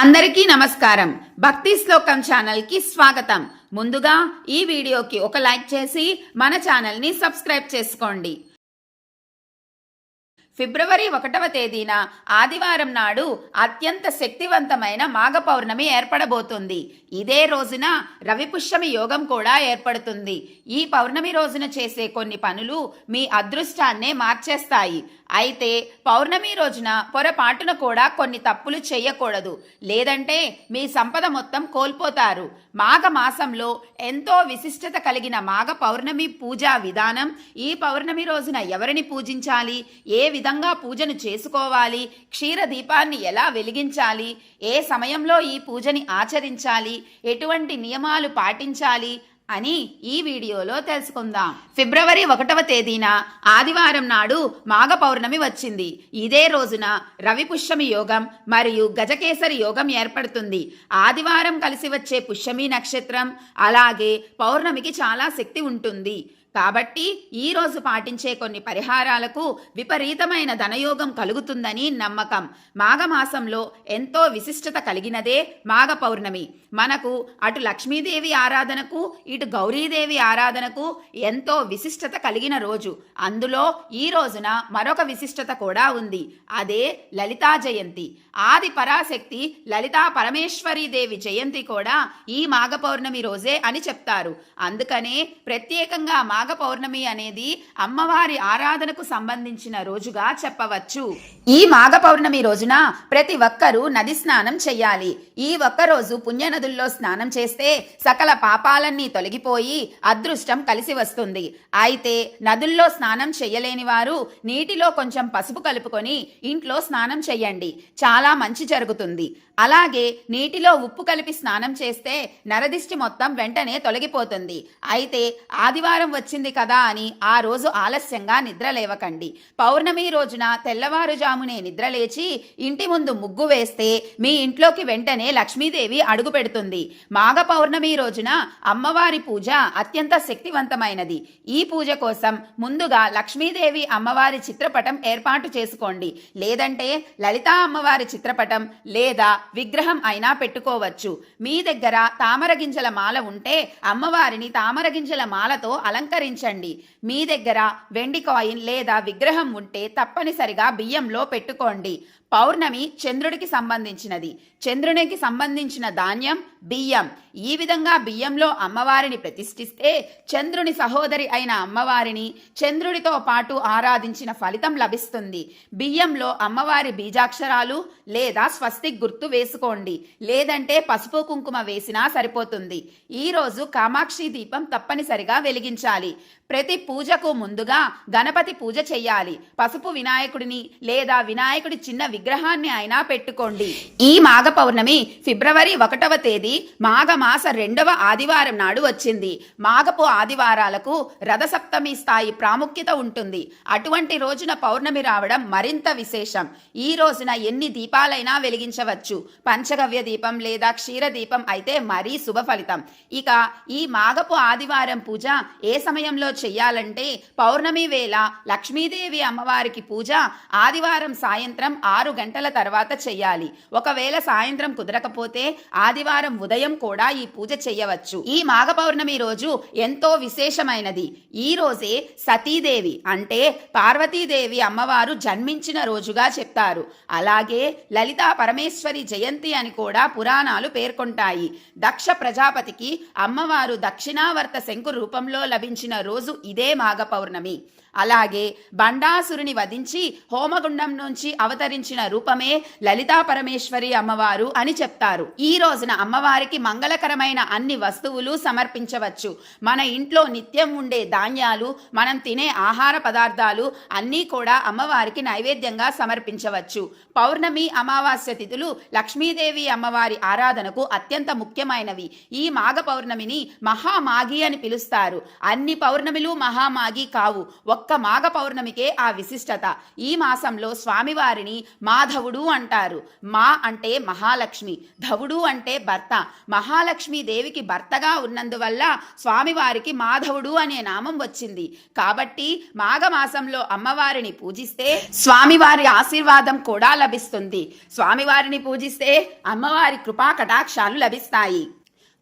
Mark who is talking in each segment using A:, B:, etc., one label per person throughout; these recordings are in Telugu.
A: అందరికీ నమస్కారం. భక్తి శ్లోకం ఛానల్ కి స్వాగతం. ముందుగా ఈ వీడియోకి ఒక లైక్ చేసి మన ఛానల్ ని సబ్స్క్రైబ్ చేసుకోండి. ఫిబ్రవరి 1వ తేదీన ఆదివారం నాడు అత్యంత శక్తివంతమైన మాఘ పౌర్ణమి ఏర్పడబోతుంది. ఇదే రోజున రవిపుష్యమి యోగం కూడా ఏర్పడుతుంది. ఈ పౌర్ణమి రోజున చేసే కొన్ని పనులు మీ అదృష్టాన్నే మార్చేస్తాయి. అయితే పౌర్ణమి రోజున పొరపాటున కూడా కొన్ని తప్పులు చేయకూడదు, లేదంటే మీ సంపద మొత్తం కోల్పోతారు. మాఘ మాసంలో ఎంతో విశిష్టత కలిగిన మాఘ పౌర్ణమి పూజా విధానం, ఈ పౌర్ణమి రోజున ఎవరిని పూజించాలి, ఏ విధంగా పూజను చేసుకోవాలి, క్షీర దీపాన్ని ఎలా వెలిగించాలి, ఏ సమయంలో ఈ పూజని ఆచరించాలి, ఎటువంటి నియమాలు పాటించాలి అని ఈ వీడియోలో తెలుసుకుందాం. ఫిబ్రవరి 1వ తేదీన ఆదివారం నాడు మాఘ పౌర్ణమి వచ్చింది. ఇదే రోజున రవిపుష్యమి యోగం మరియు గజకేసరి యోగం ఏర్పడుతుంది. ఆదివారం కలిసి వచ్చే పుష్యమి నక్షత్రం, అలాగే పౌర్ణమికి చాలా శక్తి ఉంటుంది. కాబట్టి ఈ రోజు పాటించే కొన్ని పరిహారాలకు విపరీతమైన ధనయోగం కలుగుతుందని నమ్మకం. మాఘమాసంలో ఎంతో విశిష్టత కలిగినదే మాఘ పౌర్ణమి. మనకు అటు లక్ష్మీదేవి ఆరాధనకు ఇటు గౌరీదేవి ఆరాధనకు ఎంతో విశిష్టత కలిగిన రోజు. అందులో ఈ రోజున మరొక విశిష్టత కూడా ఉంది. అదే లలితా జయంతి. ఆది పరాశక్తి లలితా పరమేశ్వరీదేవి జయంతి కూడా ఈ మాఘ పౌర్ణమి రోజే అని చెప్తారు. అందుకనే ప్రత్యేకంగా మాఘ పౌర్ణమి అనేది అమ్మవారి ఆరాధనకు సంబంధించిన రోజుగా చెప్పవచ్చు. ఈ మాఘ పౌర్ణమి రోజున ప్రతి ఒక్కరూ నది స్నానం చెయ్యాలి. ఈ ఒక్కరోజు పుణ్యనదుల్లో స్నానం చేస్తే సకల పాపాలన్నీ తొలగిపోయి అదృష్టం కలిసి వస్తుంది. అయితే నదుల్లో స్నానం చెయ్యలేని వారు నీటిలో కొంచెం పసుపు కలుపుకొని ఇంట్లో స్నానం చెయ్యండి, చాలా మంచి జరుగుతుంది. అలాగే నీటిలో ఉప్పు కలిపి స్నానం చేస్తే నరదిష్టి మొత్తం వెంటనే తొలగిపోతుంది. అయితే ఆదివారం వచ్చింది కదా అని ఆ రోజు ఆలస్యంగా నిద్ర లేవకండి. పౌర్ణమి రోజున తెల్లవారుజామునే నిద్రలేచి ఇంటి ముందు ముగ్గు వేస్తే మీ ఇంట్లోకి వెంటనే లక్ష్మీదేవి అడుగు పెడుతుంది. మాఘ పౌర్ణమి రోజున అమ్మవారి పూజ అత్యంత శక్తివంతమైనది. ఈ పూజ కోసం ముందుగా లక్ష్మీదేవి అమ్మవారి చిత్రపటం ఏర్పాటు చేసుకోండి, లేదంటే లలితా అమ్మవారి చిత్రపటం లేదా విగ్రహం అయినా పెట్టుకోవచ్చు. మీ దగ్గర తామర గింజల మాల ఉంటే అమ్మవారిని తామర గింజల మాలతో అలంకరించండి. మీ దగ్గర వెండి కాయిన్ లేదా విగ్రహం ఉంటే తప్పనిసరిగా బియ్యంలో పెట్టుకోండి. పౌర్ణమి చంద్రుడికి సంబంధించినది. చంద్రునికి సంబంధించిన ధాన్యం బియ్యం. ఈ విధంగా బియ్యంలో అమ్మవారిని ప్రతిష్ఠిస్తే చంద్రుని సహోదరి అయిన అమ్మవారిని చంద్రుడితో పాటు ఆరాధించిన ఫలితం లభిస్తుంది. బియ్యంలో అమ్మవారి బీజాక్షరాలు లేదా స్వస్తిక్ గుర్తు వేసుకోండి, లేదంటే పసుపు కుంకుమ వేసినా సరిపోతుంది. ఈరోజు కామాక్షి దీపం తప్పనిసరిగా వెలిగించాలి. ప్రతి పూజకు ముందుగా గణపతి పూజ చెయ్యాలి. పసుపు వినాయకుడిని లేదా వినాయకుడి చిన్న విగ్రహాన్ని అయినా పెట్టుకోండి. ఈ మాఘ పౌర్ణమి ఫిబ్రవరి 1వ తేదీ మాఘ మాస 2వ ఆదివారం నాడు వచ్చింది. మాఘపు ఆదివారాలకు రథసప్తమి స్థాయి ప్రాముఖ్యత ఉంటుంది. అటువంటి రోజున పౌర్ణమి రావడం మరింత విశేషం. ఈ రోజున ఎన్ని దీపాలైనా వెలిగించవచ్చు. పంచగవ్య దీపం లేదా క్షీర దీపం అయితే మరీ శుభ ఫలితం. ఇక ఈ మాఘపు ఆదివారం పూజ ఏ సమయంలో చెయ్యాలంటే పౌర్ణమి వేళ లక్ష్మీదేవి అమ్మవారికి పూజ ఆదివారం సాయంత్రం 6 గంటల తర్వాత చెయ్యాలి. ఒకవేళ సాయంత్రం కుదరకపోతే ఆదివారం ఉదయం కూడా ఈ పూజ చెయ్యవచ్చు. ఈ మాఘ పౌర్ణమి రోజు ఎంతో విశేషమైనది. ఈ రోజే సతీదేవి అంటే పార్వతీదేవి అమ్మవారు జన్మించిన రోజుగా చెప్తారు. అలాగే లలితా పరమేశ్వరి జయంతి అని కూడా పురాణాలు పేర్కొంటాయి. దక్ష ప్రజాపతికి అమ్మవారు దక్షిణావర్త శంకు రూపంలో లభించిన రోజు ఇదే మాఘ పౌర్ణమి. అలాగే బండాసురుని వధించి హోమగుండం నుంచి అవతరించిన రూపమే లలితా పరమేశ్వరి అమ్మవారు అని చెప్తారు. ఈ రోజున అమ్మవారికి మంగళకరమైన అన్ని వస్తువులు సమర్పించవచ్చు. మన ఇంట్లో నిత్యం ఉండే ధాన్యాలు, మనం తినే ఆహార పదార్థాలు అన్నీ కూడా అమ్మవారికి నైవేద్యంగా సమర్పించవచ్చు. పౌర్ణమి, అమావాస్య తిథులు లక్ష్మీదేవి అమ్మవారి ఆరాధనకు అత్యంత ముఖ్యమైనవి. ఈ మాఘ పౌర్ణమిని మహామాఘి అని పిలుస్తారు. అన్ని పౌర్ణమిలు మహామాఘి కావు. ఒక్క ఒక్క మాఘ పౌర్ణమికే ఆ విశిష్టత. ఈ మాసంలో స్వామివారిని మాధవుడు అంటారు. మా అంటే మహాలక్ష్మి, ధవుడు అంటే భర్త. మహాలక్ష్మి దేవికి భర్తగా ఉన్నందువల్ల స్వామివారికి మాధవుడు అనే నామం వచ్చింది. కాబట్టి మాఘమాసంలో అమ్మవారిని పూజిస్తే స్వామివారి ఆశీర్వాదం కూడా లభిస్తుంది. స్వామివారిని పూజిస్తే అమ్మవారి కృపా కటాక్షాలు లభిస్తాయి.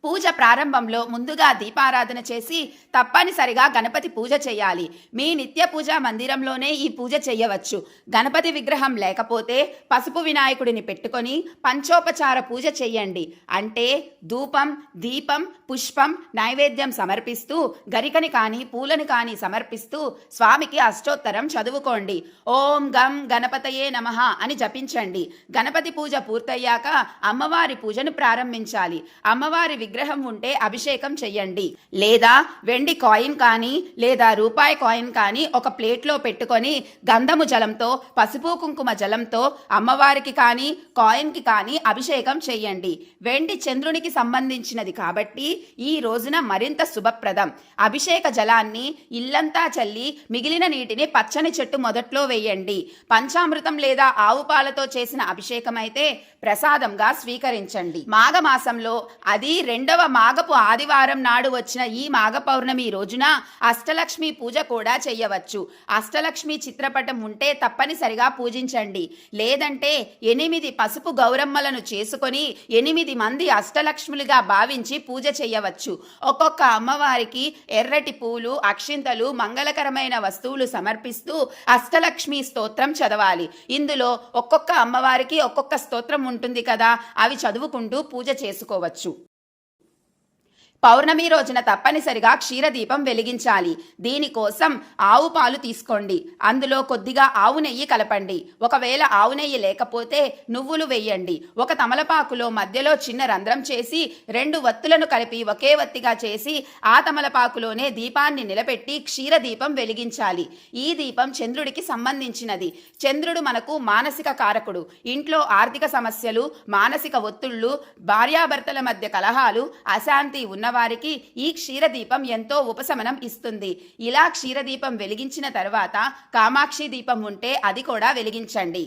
A: పూజ ప్రారంభంలో ముందుగా దీపారాధన చేసి తప్పనిసరిగా గణపతి పూజ చేయాలి. మీ నిత్య పూజా మందిరంలోనే ఈ పూజ చేయవచ్చు. గణపతి విగ్రహం లేకపోతే పసుపు వినాయకుడిని పెట్టుకొని పంచోపచార పూజ చేయండి. అంటే ధూపం, దీపం, పుష్పం, నైవేద్యం సమర్పిస్తూ గరికని కానీ పూలను కానీ సమర్పిస్తూ స్వామికి అష్టోత్తరం చదువుకోండి. ఓం గం గణపతయే నమః అని జపించండి. గణపతి పూజ పూర్తయ్యాక అమ్మవారి పూజను ప్రారంభించాలి. అమ్మవారి విగ్రహం ఉంటే అభిషేకం చెయ్యండి. లేదా వెండి కాయిన్ కానీ లేదా రూపాయి కాయిన్ కానీ ఒక ప్లేట్లో పెట్టుకొని గంధము జలంతో, పసుపు కుంకుమ జలంతో అమ్మవారికి కానీ కాయిన్కి కానీ అభిషేకం చెయ్యండి. వెండి చంద్రునికి సంబంధించినది కాబట్టి ఈ రోజున మరింత శుభప్రదం. అభిషేక జలాన్ని ఇల్లంతా చల్లి మిగిలిన నీటిని పచ్చని చెట్టు మొదట్లో వేయండి. పంచామృతం లేదా ఆవు పాలతో చేసిన అభిషేకం అయితే ప్రసాదంగా స్వీకరించండి. మాఘమాసంలో అది రెండవ మాఘపు ఆదివారం నాడు వచ్చిన ఈ మాఘ పౌర్ణమి రోజున అష్టలక్ష్మి పూజ కూడా చేయవచ్చు. అష్టలక్ష్మి చిత్రపటం ఉంటే తప్పనిసరిగా పూజించండి. లేదంటే 8 పసుపు గౌరమ్మలను చేసుకొని 8 మంది అష్టలక్ష్ములుగా భావించి పూజ చేయవచ్చు. ఒక్కొక్క అమ్మవారికి ఎర్రటి పూలు, అక్షింతలు, మంగళకరమైన వస్తువులు సమర్పిస్తూ అష్టలక్ష్మి స్తోత్రం చదవాలి. ఇందులో ఒక్కొక్క అమ్మవారికి ఒక్కొక్క స్తోత్రం ఉంటుంది కదా, అవి చదువుకుంటూ పూజ చేసుకోవచ్చు. పౌర్ణమి రోజున తప్పనిసరిగా క్షీరదీపం వెలిగించాలి. దీనికోసం ఆవు పాలు తీసుకోండి. అందులో కొద్దిగా ఆవు నెయ్యి కలపండి. ఒకవేళ ఆవు నెయ్యి లేకపోతే నువ్వులు వేయండి. ఒక తమలపాకులో మధ్యలో చిన్న రంధ్రం చేసి 2 వత్తులను కలిపి ఒకే వత్తిగా చేసి ఆ తమలపాకులోనే దీపాన్ని నిలబెట్టి క్షీరదీపం వెలిగించాలి. ఈ దీపం చంద్రుడికి సంబంధించినది. చంద్రుడు మనకు మానసిక కారకుడు. ఇంట్లో ఆర్థిక సమస్యలు, మానసిక ఒత్తిళ్లు, భార్యాభర్తల మధ్య కలహాలు, అశాంతి ఉన్న వారికి ఈ క్షీరదీపం ఎంతో ఉపశమనం ఇస్తుంది. ఇలా క్షీరదీపం వెలిగించిన తర్వాత కామాక్షి దీపం ఉంటే అది కూడా వెలిగించండి.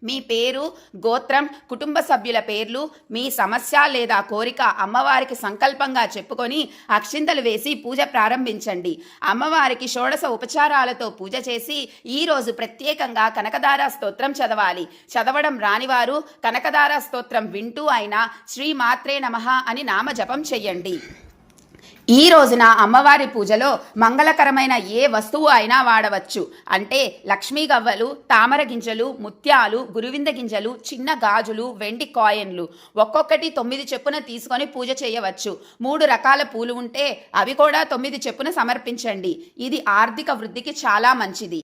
A: మీ పేరు, గోత్రం, కుటుంబ సభ్యుల పేర్లు, మీ సమస్య లేదా కోరిక అమ్మవారికి సంకల్పంగా చెప్పుకొని అక్షింతలు వేసి పూజ ప్రారంభించండి. అమ్మవారికి షోడశ ఉపచారాలతో పూజ చేసి ఈరోజు ప్రత్యేకంగా కనకదార స్తోత్రం చదవాలి. చదవడం రానివారు కనకదార స్తోత్రం వింటూ అయినా శ్రీమాత్రే నమః అని నామజపం చెయ్యండి. ఈ రోజున అమ్మవారి పూజలో మంగళకరమైన ఏ వస్తువు అయినా వాడవచ్చు. అంటే లక్ష్మీ గవ్వలు, తామర గింజలు, ముత్యాలు, గురువింద గింజలు, చిన్న గాజులు, వెండి కాయిన్లు ఒక్కొక్కటి 9 చెప్పున తీసుకొని పూజ చేయవచ్చు. 3 రకాల పూలు ఉంటే అవి కూడా 9 చెప్పున సమర్పించండి. ఇది ఆర్థిక వృద్ధికి చాలా మంచిది.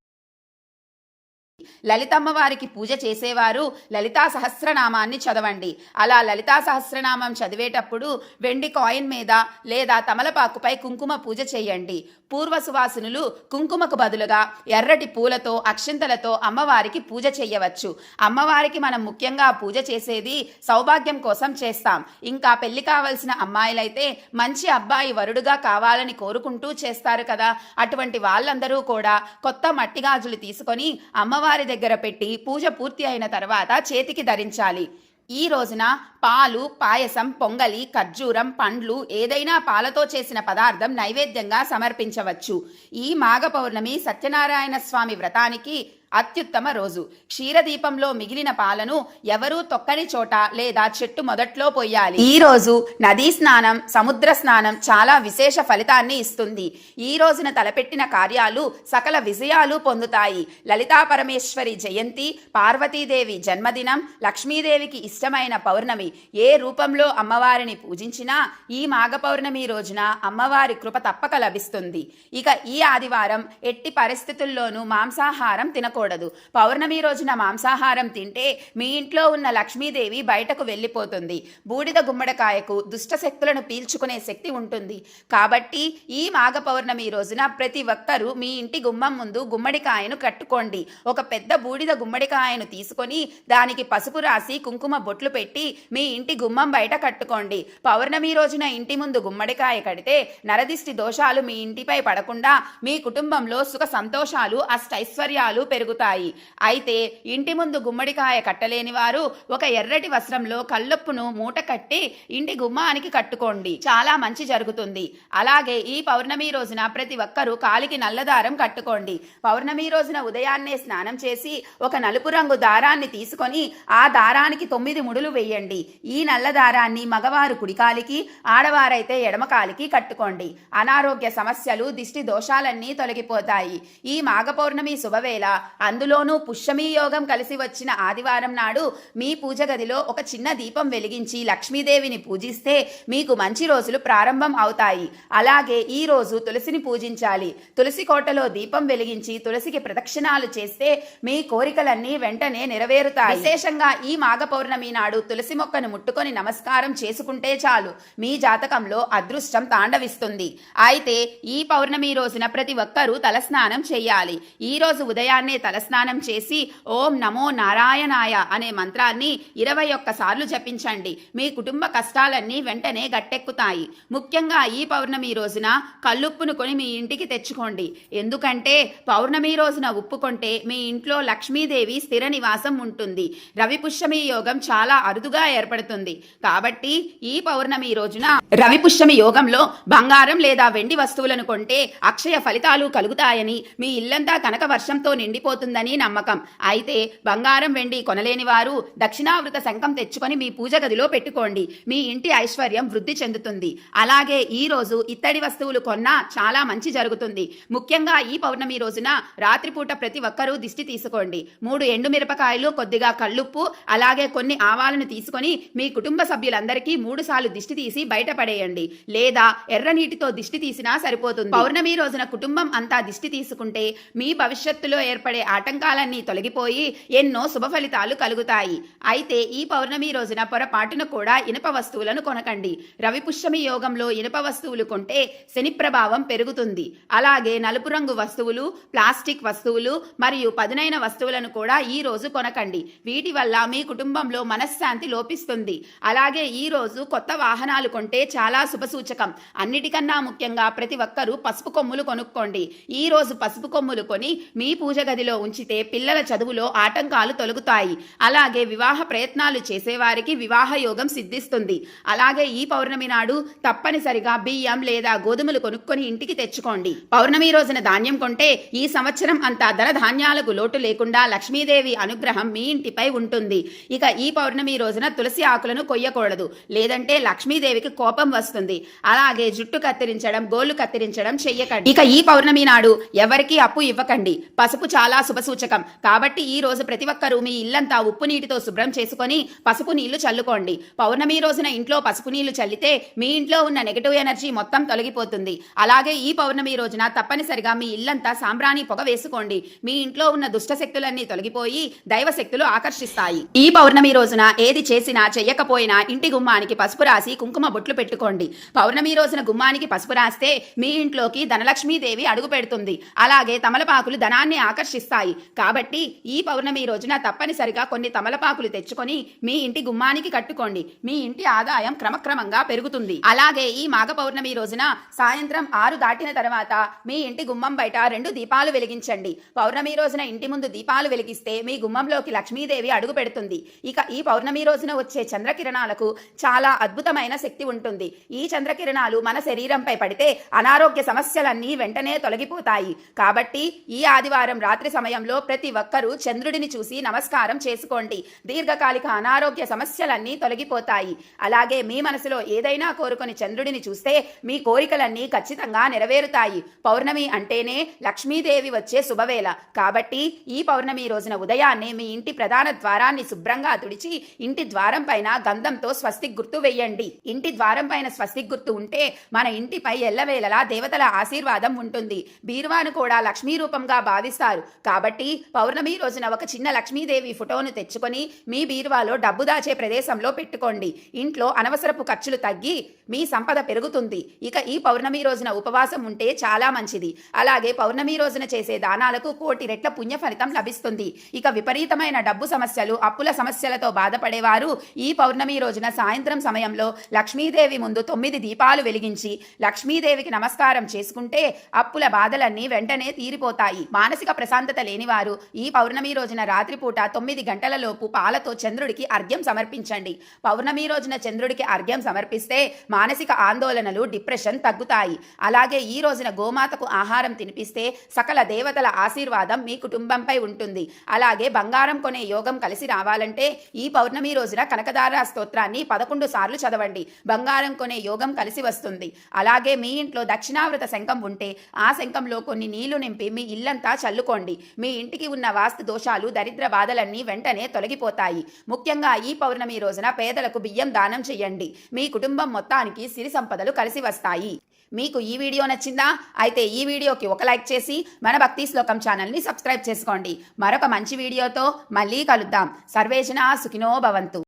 A: లలితమ్మవారికి పూజ చేసేవారు లలితా సహస్రనామాన్ని చదవండి. అలా లలితా సహస్రనామం చదివేటప్పుడు వెండి కాయిన్ మీద లేదా తమలపాకుపై కుంకుమ పూజ చేయండి. పూర్వ సువాసినులు కుంకుమకు బదులుగా ఎర్రటి పూలతో, అక్షింతలతో అమ్మవారికి పూజ చేయవచ్చు. అమ్మవారికి మనం ముఖ్యంగా పూజ చేసేది సౌభాగ్యం కోసం చేస్తాం. ఇంకా పెళ్లి కావలసిన అమ్మాయిలైతే మంచి అబ్బాయి వరుడుగా కావాలని కోరుకుంటూ చేస్తారు కదా, అటువంటి వాళ్ళందరూ కూడా కొత్త మట్టి గాజులు తీసుకొని అమ్మవారి దగ్గర పెట్టి పూజ పూర్తి అయిన తర్వాత చేతికి ధరించాలి. ఈ రోజున పాలు, పాయసం, పొంగలి, ఖర్జూరం, పండ్లు ఏదైనా పాలతో చేసిన పదార్థం నైవేద్యంగా సమర్పించవచ్చు. ఈ మాఘ పౌర్ణమి సత్యనారాయణ స్వామి వ్రతానికి అత్యుత్తమ రోజు. క్షీరదీపంలో మిగిలిన పాలను ఎవరూ తొక్కని చోట లేదా చెట్టు మొదట్లో పోయాలి. ఈ రోజు నదీ స్నానం, సముద్ర స్నానం చాలా విశేష ఫలితాన్ని ఇస్తుంది. ఈ రోజున తలపెట్టిన కార్యాలు సకల విజయాలు పొందుతాయి. లలితా పరమేశ్వరి జయంతి, పార్వతీదేవి జన్మదినం, లక్ష్మీదేవికి ఇష్టమైన పౌర్ణమి. ఏ రూపంలో అమ్మవారిని పూజించినా ఈ మాఘ పౌర్ణమి రోజున అమ్మవారి కృప తప్పక లభిస్తుంది. ఇక ఈ ఆదివారం ఎట్టి పరిస్థితుల్లోనూ మాంసాహారం తినకూడదు. తినకూడదు. పౌర్ణమి రోజున మాంసాహారం తింటే మీ ఇంట్లో ఉన్న లక్ష్మీదేవి బయటకు వెళ్ళిపోతుంది. బూడిద గుమ్మడికాయకు దుష్ట శక్తులను పీల్చుకునే శక్తి ఉంటుంది. కాబట్టి ఈ మాఘ పౌర్ణమి రోజున ప్రతి ఒక్కరూ మీ ఇంటి గుమ్మం ముందు గుమ్మడికాయను కట్టుకోండి. ఒక పెద్ద బూడిద గుమ్మడికాయను తీసుకొని దానికి పసుపు రాసి కుంకుమ బొట్లు పెట్టి మీ ఇంటి గుమ్మం బయట కట్టుకోండి. పౌర్ణమి రోజున ఇంటి ముందు గుమ్మడికాయ కడితే నరదిష్టి దోషాలు మీ ఇంటిపై పడకుండా మీ కుటుంబంలో సుఖ సంతోషాలు అష్టైశ్వర్యాలు పెరుగుతాయి. అయితే ఇంటి ముందు గుమ్మడికాయ కట్టలేని వారు ఒక ఎర్రటి వస్త్రంలో కల్లుప్పును మూట కట్టి ఇంటి గుమ్మానికి కట్టుకోండి. చాలా మంచి జరుగుతుంది. అలాగే ఈ పౌర్ణమి రోజున ప్రతి ఒక్కరూ కాలికి నల్లదారం కట్టుకోండి. పౌర్ణమి రోజున ఉదయాన్నే స్నానం చేసి ఒక నలుపు రంగు దారాన్ని తీసుకొని ఆ దారానికి 9 ముడులు వేయండి. ఈ నల్ల దారాన్ని మగవారు కుడికాలికి, ఆడవారైతే ఎడమకాలికి కట్టుకోండి. అనారోగ్య సమస్యలు, దిష్టి దోషాలన్నీ తొలగిపోతాయి. ఈ మాఘ పౌర్ణమి శుభవేళ, అందులోనూ పుష్యమి యోగం కలిసి వచ్చిన ఆదివారం నాడు మీ పూజ గదిలో ఒక చిన్న దీపం వెలిగించి లక్ష్మీదేవిని పూజిస్తే మీకు మంచి రోజులు ప్రారంభం అవుతాయి. అలాగే ఈ రోజు తులసిని పూజించాలి. తులసి కోటలో దీపం వెలిగించి తులసికి ప్రదక్షిణాలు చేస్తే మీ కోరికలన్నీ వెంటనే నెరవేరుతాయి. విశేషంగా ఈ మాఘ పౌర్ణమి నాడు తులసి మొక్కను ముట్టుకొని నమస్కారం చేసుకుంటే చాలు, మీ జాతకంలో అదృష్టం తాండవిస్తుంది. అయితే ఈ పౌర్ణమి రోజున ప్రతి ఒక్కరూ తలస్నానం చేయాలి. ఈ రోజు ఉదయాన్నే తలస్నానం చేసి ఓం నమో నారాయణాయ అనే మంత్రాన్ని 21 సార్లు జపించండి. మీ కుటుంబ కష్టాలన్నీ వెంటనే గట్టెక్కుతాయి. ముఖ్యంగా ఈ పౌర్ణమి రోజున కల్లుప్పును కొని మీ ఇంటికి తెచ్చుకోండి. ఎందుకంటే పౌర్ణమి రోజున ఉప్పు కొంటే మీ ఇంట్లో లక్ష్మీదేవి స్థిర నివాసం ఉంటుంది. రవి పుష్యమి యోగం చాలా అరుదుగా ఏర్పడుతుంది. కాబట్టి ఈ పౌర్ణమి రోజున రవి పుష్యమి యోగంలో బంగారం లేదా వెండి వస్తువులను కొంటే అక్షయ ఫలితాలు కలుగుతాయని, మీ ఇల్లంతా కనక వర్షంతో నిండిపోతుందని నమ్మకం. అయితే బంగారం వెండి కొనలేని వారు దక్షిణావృత శంఖం తెచ్చుకొని మీ పూజ గదిలో పెట్టుకోండి. మీ ఇంటి ఐశ్వర్యం వృద్ధి చెందుతుంది. అలాగే ఈ రోజు ఇత్తడి వస్తువులు కొన్నా చాలా మంచి జరుగుతుంది. ముఖ్యంగా ఈ పౌర్ణమి రోజున రాత్రిపూట ప్రతి ఒక్కరూ దిష్టి తీసుకోండి. 3 ఎండుమిరపకాయలు, కొద్దిగా కల్లుప్పు, అలాగే కొన్ని ఆవాలను తీసుకొని మీ కుటుంబ సభ్యులందరికీ 3 సార్లు దిష్టి తీసి బయటపడేయండి. లేదా ఎర్ర నీటితో దిష్టి తీసినా సరిపోతుంది. పౌర్ణమి రోజున కుటుంబం అంతా దిష్టి తీసుకుంటే మీ భవిష్యత్తులో ఏర్పడే ఆటంకాలన్నీ తొలగిపోయి ఎన్నో శుభ ఫలితాలు కలుగుతాయి. అయితే ఈ పౌర్ణమి రోజున పొరపాటున కూడా ఇనుప వస్తువులను కొనకండి. రవి పుష్యమి యోగంలో ఇనుప వస్తువులు కొంటే శని ప్రభావం పెరుగుతుంది. అలాగే నలుపు రంగు వస్తువులు, ప్లాస్టిక్ వస్తువులు మరియు పదునైన వస్తువులను కూడా ఈ రోజు కొనకండి. వీటి వల్ల మీ కుటుంబంలో మనశ్శాంతి లోపిస్తుంది. అలాగే ఈ రోజు కొత్త వాహనాలు కొంటే చాలా శుభసూచకం. అన్నిటికన్నా ముఖ్యంగా ప్రతి ఒక్కరూ పసుపు కొమ్ములు కొనుక్కోండి. ఈ రోజు పసుపు కొమ్ములు కొని మీ పూజ గదిలో ఉంచితే పిల్లల చదువులో ఆటంకాలు తొలగుతాయి. అలాగే వివాహ ప్రయత్నాలు చేసేవారికి వివాహ యోగం సిద్ధిస్తుంది. అలాగే ఈ పౌర్ణమి నాడు తప్పనిసరిగా బియ్యం లేదా గోధుమలు కొనుక్కొని ఇంటికి తెచ్చుకోండి. పౌర్ణమి రోజున ధాన్యం కొంటే ఈ సంవత్సరం అంతా ధన ధాన్యాలకు లోటు లేకుండా లక్ష్మీదేవి అనుగ్రహం మీ ఇంటిపై ఉంటుంది. ఇక ఈ పౌర్ణమి రోజున తులసి ఆకులను కొయ్యకూడదు, లేదంటే లక్ష్మీదేవికి కోపం వస్తుంది. అలాగే జుట్టు కత్తిరించడం, గోళ్లు కత్తిరించడం చెయ్యకండి. ఇక ఈ పౌర్ణమి నాడు ఎవరికి అప్పు ఇవ్వకండి. పసుపు చాలా శుభసూచకం. కాబట్టి ఈ రోజు ప్రతి ఒక్కరూ మీ ఇల్లంతా ఉప్పు నీటితో శుభ్రం చేసుకొని పసుపు నీళ్లు చల్లుకోండి. పౌర్ణమి రోజున ఇంట్లో పసుపు నీళ్లు చల్లితే మీ ఇంట్లో ఉన్న నెగటివ్ ఎనర్జీ మొత్తం తొలగిపోతుంది. అలాగే ఈ పౌర్ణమి రోజున తప్పనిసరిగా మీ ఇల్లంతా సాంబ్రాణి పొగ వేసుకోండి. మీ ఇంట్లో ఉన్న దుష్ట శక్తులన్నీ తొలగిపోయి దైవ శక్తులు ఆకర్షిస్తాయి. ఈ పౌర్ణమి రోజున ఏది చేసినా చెయ్యకపోయినా ఇంటి గుమ్మానికి పసుపు రాసి కుంకుమ బొట్లు పెట్టుకోండి. పౌర్ణమి రోజున గుమ్మానికి పసుపు రాస్తే మీ ఇంట్లోకి ధనలక్ష్మీదేవి అడుగు పెడుతుంది. అలాగే తమలపాకులు ధనాన్ని ఆకర్షిస్తాయి. కాబట్టి ఈ పౌర్ణమి రోజున తప్పనిసరిగా కొన్ని తమలపాకులు తెచ్చుకొని మీ ఇంటి గుమ్మానికి కట్టుకోండి. మీ ఇంటి ఆదాయం క్రమక్రమంగా పెరుగుతుంది. అలాగే ఈ మాఘ పౌర్ణమి రోజున సాయంత్రం 6 దాటిన తర్వాత మీ ఇంటి గుమ్మం బయట 2 దీపాలు వెలిగించండి. పౌర్ణమి రోజున ఇంటి ముందు దీపాలు వెలిగిస్తే మీ గుమ్మంలోకి లక్ష్మీదేవి అడుగు పెడుతుంది. ఇక ఈ పౌర్ణమి రోజున వచ్చే చంద్రకిరణాలకు చాలా అద్భుతమైన శక్తి ఉంటుంది. ఈ చంద్రకిరణాలు మన శరీరంపై పడితే అనారోగ్య సమస్యలన్నీ వెంటనే తొలగిపోతాయి. కాబట్టి ఈ ఆదివారం రాత్రి సమయంలో ప్రతి ఒక్కరూ చంద్రుడిని చూసి నమస్కారం చేసుకోండి. దీర్ఘకాలిక అనారోగ్య సమస్యలన్నీ తొలగిపోతాయి. అలాగే మీ మనసులో ఏదైనా కోరుకొని చంద్రుడిని చూస్తే మీ కోరికలన్నీ ఖచ్చితంగా నెరవేరుతాయి. పౌర్ణమి అంటేనే లక్ష్మీదేవి వచ్చే శుభవేళ. కాబట్టి ఈ పౌర్ణమి రోజున ఉదయాన్నే మీ ఇంటి ప్రధాన ద్వారాన్ని శుభ్రంగా తుడిచి ఇంటి ద్వారం పైన గంధంతో స్వస్తిక్ గుర్తు వేయండి. ఇంటి ద్వారం పైన స్వస్తిక్ గుర్తు ఉంటే మన ఇంటిపై ఎల్లవేళలా దేవతల ఆశీర్వాదం ఉంటుంది. బీరువాను కూడా లక్ష్మీ రూపంగా భావిస్తారు. కాబట్టి పౌర్ణమి రోజున ఒక చిన్న లక్ష్మీదేవి ఫోటోను తెచ్చుకొని మీ బీరువాలో డబ్బు దాచే ప్రదేశంలో పెట్టుకోండి. ఇంట్లో అనవసరపు ఖర్చులు తగ్గి మీ సంపద పెరుగుతుంది. ఇక ఈ పౌర్ణమి రోజున ఉపవాసం ఉంటే చాలా మంచిది. అలాగే పౌర్ణమి రోజున చేసే దానాలకు 1,000,000 రెట్ల పుణ్య ఫలితం లభిస్తుంది. ఇక విపరీతమైన డబ్బు సమస్యలు, అప్పుల సమస్యలతో బాధపడేవారు ఈ పౌర్ణమి రోజున సాయంత్రం సమయంలో లక్ష్మీదేవి ముందు 9 దీపాలు వెలిగించి లక్ష్మీదేవికి నమస్కారం చేసుకుంటే అప్పుల బాధలన్నీ వెంటనే తీరిపోతాయి. మానసిక ప్రశాంతత లేనివారు ఈ పౌర్ణమి రోజున రాత్రిపూట 9 గంటలలోపు పాలతో చంద్రుడికి అర్ఘ్యం సమర్పించండి. పౌర్ణమి రోజున చంద్రుడికి అర్ఘ్యం సమర్పిస్తే మానసిక ఆందోళనలు, డిప్రెషన్ తగ్గుతాయి. అలాగే ఈ రోజున గోమాతకు ఆహారం తినిపిస్తే సకల దేవతల ఆశీర్వాదం మీ కుటుంబంపై ఉంటుంది. అలాగే బంగారం కొనే యోగం కలిసి రావాలంటే ఈ పౌర్ణమి రోజున కనకదార స్తోత్రాన్ని 11 సార్లు చదవండి. బంగారం కొనే యోగం కలిసి వస్తుంది. అలాగే మీ ఇంట్లో దక్షిణావృత శంఖం ఉంటే ఆ శంఖంలో కొన్ని నీళ్లు నింపి మీ ఇల్లంతా చల్లుకోండి. మీ ఇంటికి ఉన్న వాస్తు దోషాలు, దరిద్ర బాధలన్నీ వెంటనే తొలగిపోతాయి. ముఖ్యంగా ఈ పౌర్ణమి రోజున పేదలకు బియ్యం దానం చేయండి. మీ కుటుంబం మొత్తానికి సిరి సంపదలు కలిసి వస్తాయి. మీకు ఈ వీడియో నచ్చిందా? అయితే ఈ వీడియోకి ఒక లైక్ చేసి మన భక్తి శ్లోకం ఛానల్ని సబ్స్క్రైబ్ చేసుకోండి. మరొక మంచి వీడియోతో మళ్ళీ కలుద్దాం. సర్వేజన సుఖినో భవంతు.